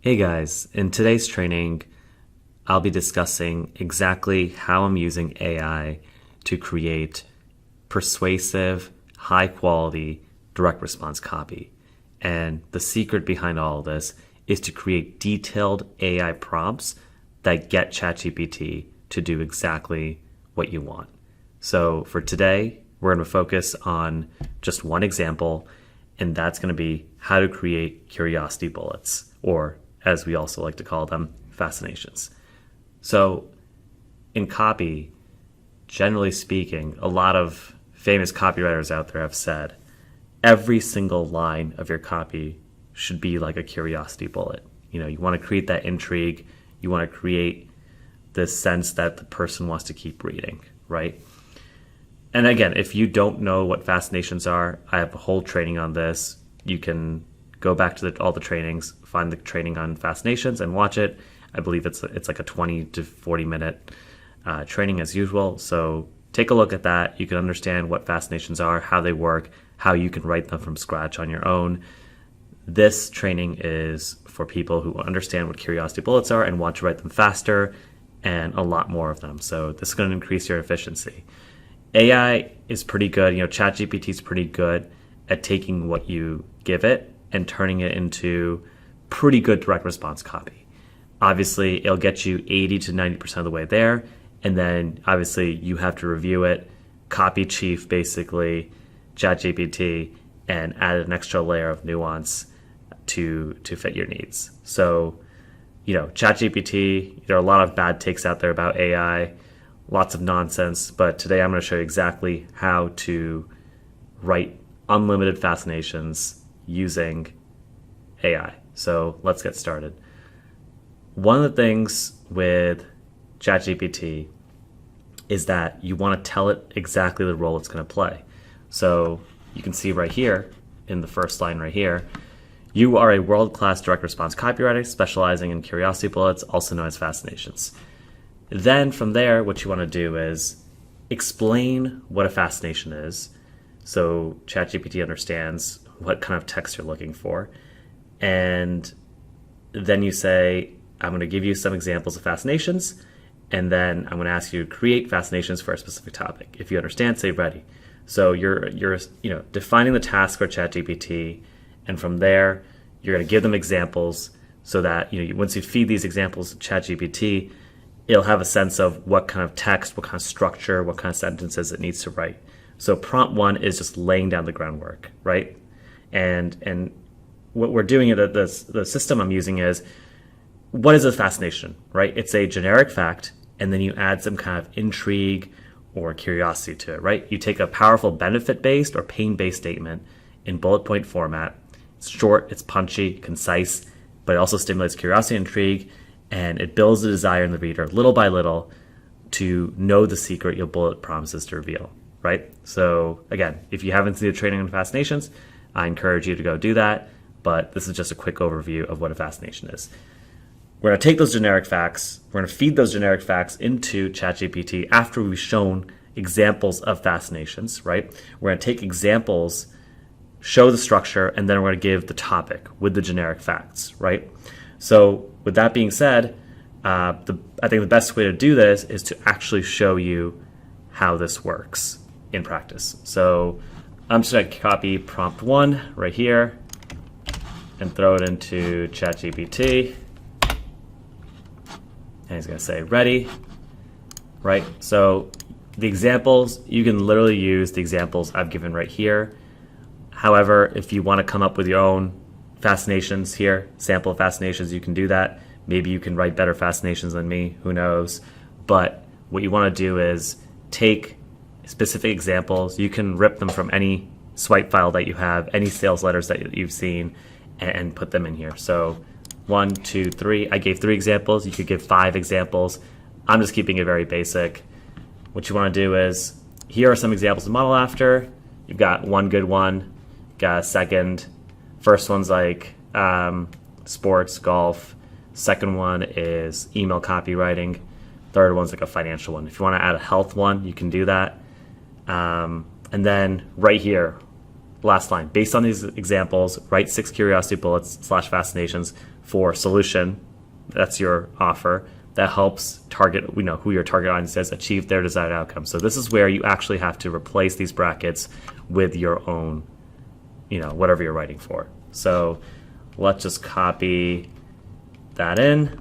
Hey guys, in today's training, I'll be discussing exactly how I'm using AI to create persuasive, high quality, direct response copy. And the secret behind all of this is to create detailed AI prompts that get ChatGPT to do exactly what you want. So for today, we're going to focus on just one example, and that's going to be how to create curiosity bullets, or as we also like to call them, fascinations. So in copy, generally speaking, a lot of famous copywriters out there have said every single line of your copy should be like a curiosity bullet. You want to create that intrigue. You want to create this sense that the person wants to keep reading, right? And again, if you don't know what fascinations are, I have a whole training on this. You can go back to all the trainings, find the training on fascinations and watch it. I believe it's like a 20 to 40 minute training as usual. So take a look at that. You can understand what fascinations are, how they work, how you can write them from scratch on your own. This training is for people who understand what curiosity bullets are and want to write them faster and a lot more of them. So this is going to increase your efficiency. AI is pretty good. ChatGPT is pretty good at taking what you give it and turning it into pretty good direct response copy. Obviously, it'll get you 80 to 90% of the way there. And then obviously you have to review it, copy chief basically ChatGPT, and add an extra layer of nuance to fit your needs. So, ChatGPT, there are a lot of bad takes out there about AI, lots of nonsense, but today I'm going to show you exactly how to write unlimited fascinations using AI. So let's get started. One of the things with ChatGPT is that you want to tell it exactly the role it's going to play. So you can see right here in the first line right here, you are a world-class direct response copywriter specializing in curiosity bullets, also known as fascinations. Then from there, what you want to do is explain what a fascination is. So ChatGPT understands what kind of text you're looking for. And then you say, I'm going to give you some examples of fascinations, and then I'm going to ask you to create fascinations for a specific topic. If you understand, say ready. So you're defining the task for ChatGPT, and from there, you're going to give them examples so that once you feed these examples to ChatGPT, it'll have a sense of what kind of text, what kind of structure, what kind of sentences it needs to write. So prompt one is just laying down the groundwork, right? And what we're doing, the system I'm using is, what is a fascination, right? It's a generic fact, and then you add some kind of intrigue or curiosity to it, right? You take a powerful benefit-based or pain-based statement in bullet point format. It's short, it's punchy, concise, but it also stimulates curiosity and intrigue, and it builds the desire in the reader little by little to know the secret your bullet promises to reveal, right? So again, if you haven't seen the training on fascinations, I encourage you to go do that, but this is just a quick overview of what a fascination is. We're going to take those generic facts, we're going to feed those generic facts into ChatGPT after we've shown examples of fascinations, right? We're going to take examples, show the structure, and then we're going to give the topic with the generic facts, right? So with that being said, I think the best way to do this is to actually show you how this works in practice. So I'm just going to copy prompt one right here and throw it into ChatGPT. And he's going to say ready, right? So the examples, you can literally use the examples I've given right here. However, if you want to come up with your own fascinations here, sample fascinations, you can do that. Maybe you can write better fascinations than me, who knows? But what you want to do is take specific examples. You can rip them from any swipe file that you have, any sales letters that you've seen, and put them in here. So 1, 2, 3. I gave 3 examples. You could give 5 examples. I'm just keeping it very basic. What you want to do is, here are some examples to model after. You've got one good one, got a second. First one's like sports, golf. Second one is email copywriting. Third one's like a financial one. If you want to add a health one, you can do that. And then right here, last line. Based on these examples, write 6 curiosity bullets / fascinations for solution. That's your offer. That helps target, who your target audience is, achieve their desired outcome. So this is where you actually have to replace these brackets with your own, whatever you're writing for. So let's just copy that in.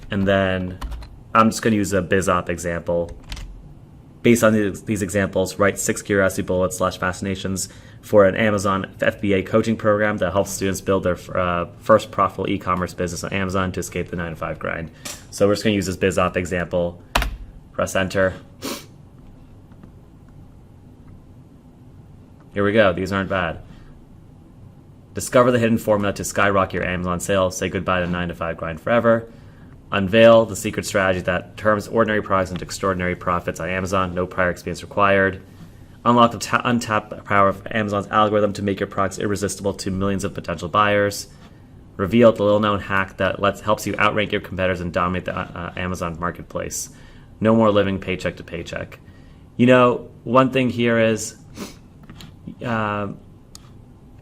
And then I'm just going to use a BizOp example. Based on these examples, write 6 curiosity bullets / fascinations for an Amazon FBA coaching program that helps students build their first profitable e-commerce business on Amazon to escape the 9-to-5 grind. So we're just going to use this BizOp example. Press enter. Here we go. These aren't bad. Discover the hidden formula to skyrocket your Amazon sales. Say goodbye to 9-to-5 grind forever. Unveil the secret strategy that turns ordinary products into extraordinary profits on Amazon. No prior experience required. Unlock the untapped power of Amazon's algorithm to make your products irresistible to millions of potential buyers. Reveal the little-known hack that helps you outrank your competitors and dominate the Amazon marketplace. No more living paycheck to paycheck. One thing here is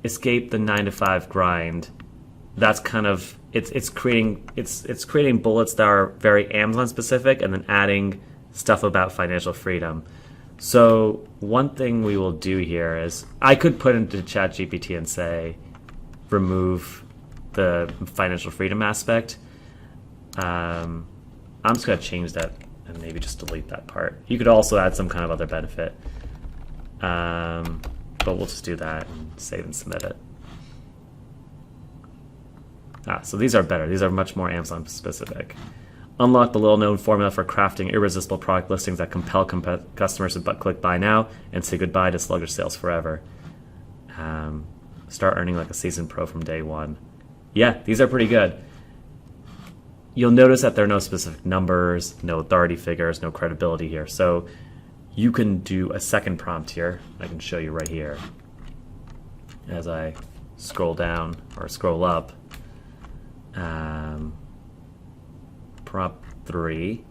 escape the 9-to-5 grind. That's kind of it's creating bullets that are very Amazon specific and then adding stuff about financial freedom. So one thing we will do here is I could put into ChatGPT and say remove the financial freedom aspect. I'm just going to change that and maybe just delete that part. You could also add some kind of other benefit, but we'll just do that and save and submit it. So these are better. These are much more Amazon specific. Unlock the little-known formula for crafting irresistible product listings that compel customers to click buy now and say goodbye to sluggish sales forever. Start earning like a seasoned pro from day one. Yeah, these are pretty good. You'll notice that there are no specific numbers, no authority figures, no credibility here. So you can do a second prompt here. I can show you right here as I scroll down or scroll up. Prompt 3.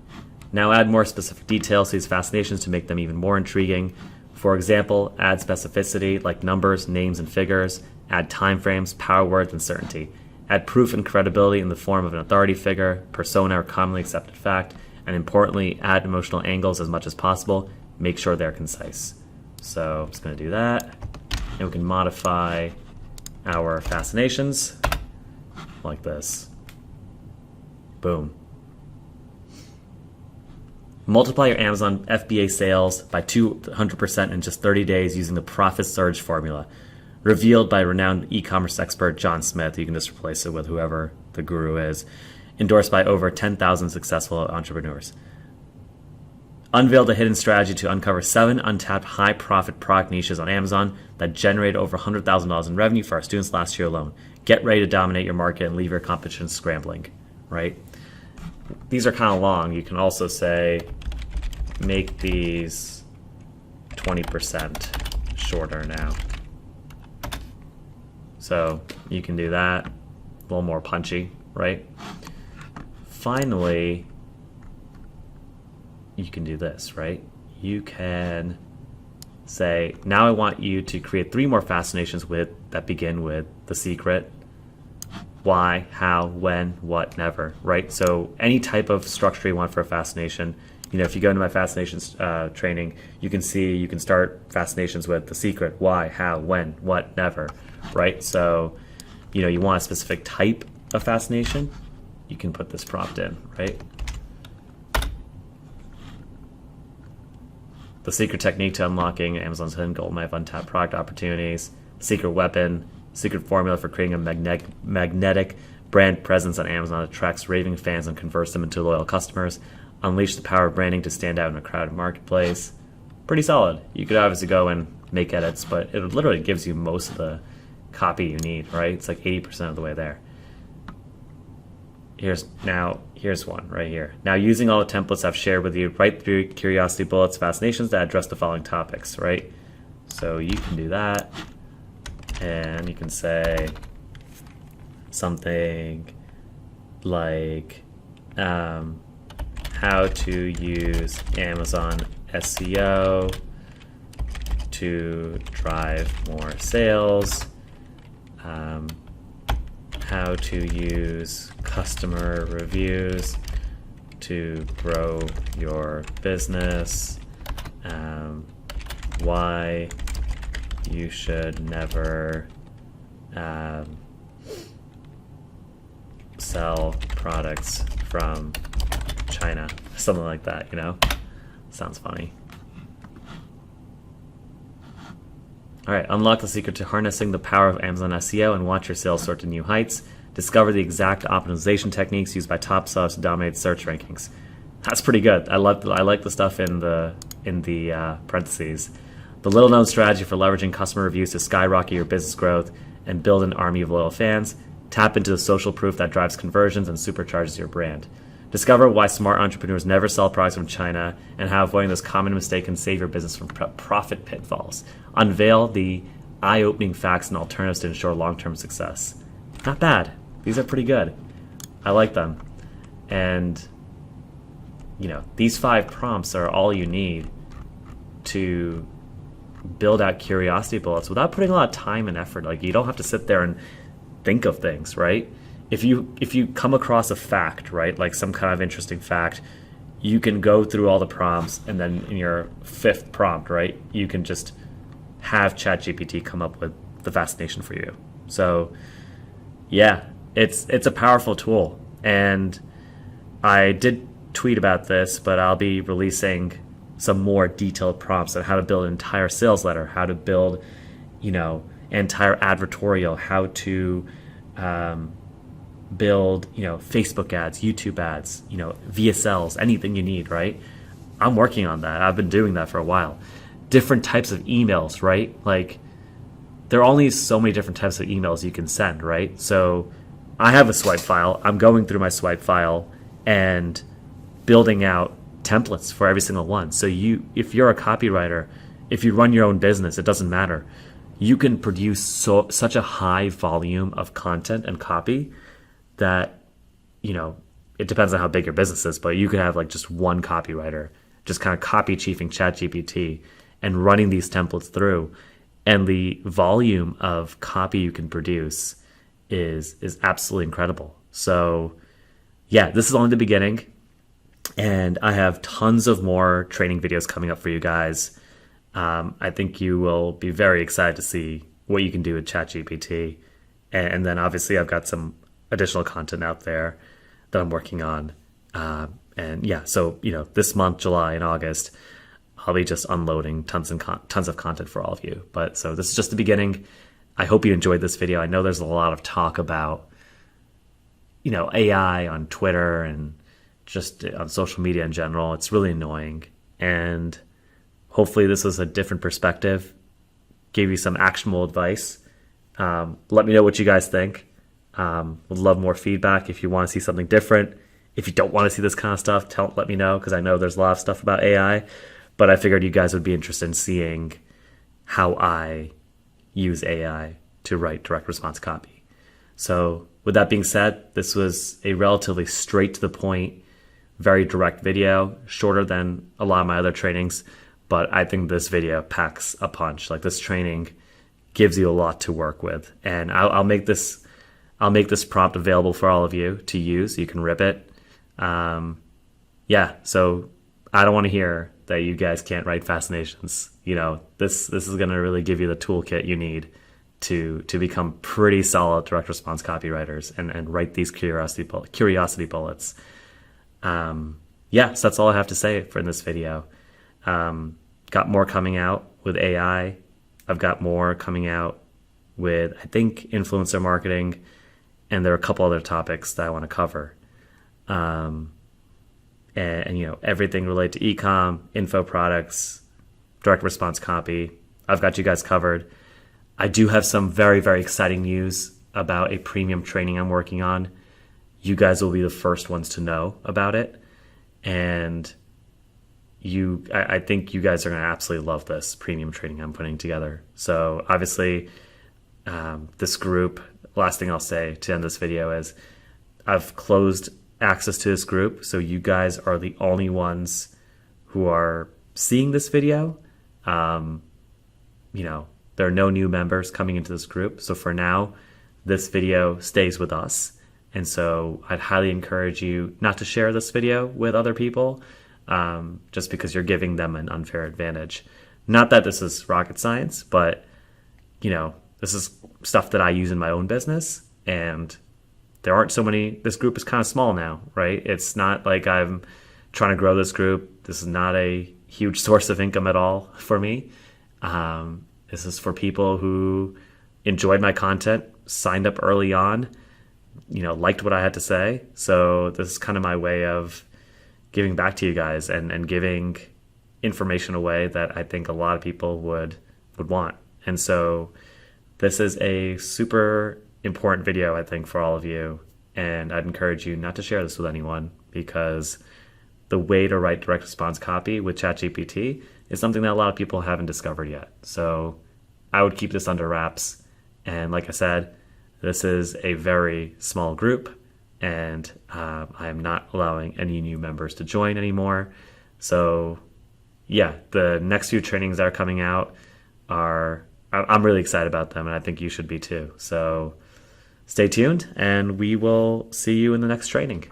Now add more specific details to these fascinations to make them even more intriguing. For example, add specificity like numbers, names, and figures. Add timeframes, power words, and certainty. Add proof and credibility in the form of an authority figure, persona, or commonly accepted fact. And importantly, add emotional angles as much as possible. Make sure they're concise. So I'm just going to do that. And we can modify our fascinations like this. Boom. Multiply your Amazon FBA sales by 200% in just 30 days using the profit surge formula, revealed by renowned e-commerce expert John Smith. You can just replace it with whoever the guru is. Endorsed by over 10,000 successful entrepreneurs. Unveil the hidden strategy to uncover 7 untapped high-profit product niches on Amazon that generated over $100,000 in revenue for our students last year alone. Get ready to dominate your market and leave your competition scrambling, right? These are kind of long. You can also say, make these 20% shorter now. So you can do that. A little more punchy, right? Finally, you can do this, right? You can say, now I want you to create 3 more fascinations that begin with the secret, why, how, when, what, never, right? So any type of structure you want for a fascination, if you go into my fascinations training, you can see you can start fascinations with the secret, why, how, when, what, never, right? So, you want a specific type of fascination, you can put this prompt in, right? The secret technique to unlocking Amazon's hidden goldmine of untapped product opportunities, secret weapon, secret formula for creating a magnetic brand presence on Amazon that attracts raving fans and converts them into loyal customers, unleash the power of branding to stand out in a crowded marketplace. Pretty solid. You could obviously go and make edits, but it literally gives you most of the copy you need, right? It's like 80% of the way there. Here's one right here. Now, using all the templates I've shared with you, write 3 curiosity bullets, fascinations that address the following topics, right? So you can do that, and you can say something like, how to use Amazon SEO to drive more sales, how to use customer reviews to grow your business, why you should never sell products from China, something like that, you know? Sounds funny. All right, unlock the secret to harnessing the power of Amazon SEO and watch your sales soar to new heights. Discover the exact optimization techniques used by top sellers to dominate search rankings. That's pretty good. I like the stuff in the parentheses. The little-known strategy for leveraging customer reviews to skyrocket your business growth and build an army of loyal fans. Tap into the social proof that drives conversions and supercharges your brand. Discover why smart entrepreneurs never sell products from China and how avoiding this common mistake can save your business from profit pitfalls. Unveil the eye-opening facts and alternatives to ensure long-term success. Not bad. These are pretty good. I like them. And, you know, these 5 prompts are all you need to build out curiosity bullets without putting a lot of time and effort. Like, you don't have to sit there and think of things, right? If you come across a fact, right, like some kind of interesting fact, you can go through all the prompts, and then in your 5th prompt, right, you can just have ChatGPT come up with the fascination for you. So, yeah, it's a powerful tool, and I did tweet about this, but I'll be releasing some more detailed prompts on how to build an entire sales letter, how to build, you know, entire advertorial, how to build, you know, Facebook ads, YouTube ads, you know, VSLs, anything you need, right? I'm working on that. I've been doing that for a while. Different types of emails, right? Like, there are only so many different types of emails you can send, right? So I have a swipe file. I'm going through my swipe file and building out templates for every single one. So if you're a copywriter, if you run your own business, it doesn't matter. You can produce such a high volume of content and copy that, you know, it depends on how big your business is, but you could have like just one copywriter just kind of copy chiefing ChatGPT and running these templates through, and the volume of copy you can produce is absolutely incredible. So yeah, this is only the beginning, and I have tons of more training videos coming up for you guys. I think you will be very excited to see what you can do with ChatGPT. And then obviously I've got some additional content out there that I'm working on. And yeah, so, you know, this month, July and August, I'll be just unloading tons of content for all of you. But so this is just the beginning. I hope you enjoyed this video. I know there's a lot of talk about, you know, AI on Twitter and just on social media in general. It's really annoying. And hopefully this was a different perspective, gave you some actionable advice. Let me know what you guys think. Would love more feedback if you want to see something different. If you don't want to see this kind of stuff, let me know, because I know there's a lot of stuff about AI. But I figured you guys would be interested in seeing how I use AI to write direct response copy. So with that being said, this was a relatively straight to the point, very direct video, shorter than a lot of my other trainings. But I think this video packs a punch. Like, this training gives you a lot to work with, and I'll make this prompt available for all of you to use. You can rip it. Yeah. So I don't want to hear that you guys can't write fascinations. You know, this is going to really give you the toolkit you need to become pretty solid direct response copywriters and write these curiosity bullets. Yeah. So that's all I have to say for this video. Got more coming out with AI. I've got more coming out with, I think, influencer marketing, and there are a couple other topics that I want to cover. And you know, everything related to e-com, info products, direct response copy. I've got you guys covered. I do have some very, very exciting news about a premium training I'm working on. You guys will be the first ones to know about it. And I think you guys are going to absolutely love this premium training I'm putting together. So obviously, this group, last thing I'll say to end this video is I've closed access to this group. So you guys are the only ones who are seeing this video. There are no new members coming into this group. So for now, this video stays with us. And so I'd highly encourage you not to share this video with other people, just because you're giving them an unfair advantage. Not that this is rocket science, but this is stuff that I use in my own business, and there aren't so many. This group is kind of small now, right? It's not like I'm trying to grow this group. This is not a huge source of income at all for me. This is for people who enjoyed my content, signed up early on, liked what I had to say. So this is kind of my way of giving back to you guys and giving information away that I think a lot of people would want. And so this is a super important video, I think, for all of you. And I'd encourage you not to share this with anyone, because the way to write direct response copy with ChatGPT is something that a lot of people haven't discovered yet. So I would keep this under wraps. And like I said, this is a very small group, and I am not allowing any new members to join anymore. So yeah, the next few trainings that are coming out I'm really excited about them, and I think you should be too. So stay tuned, and we will see you in the next training.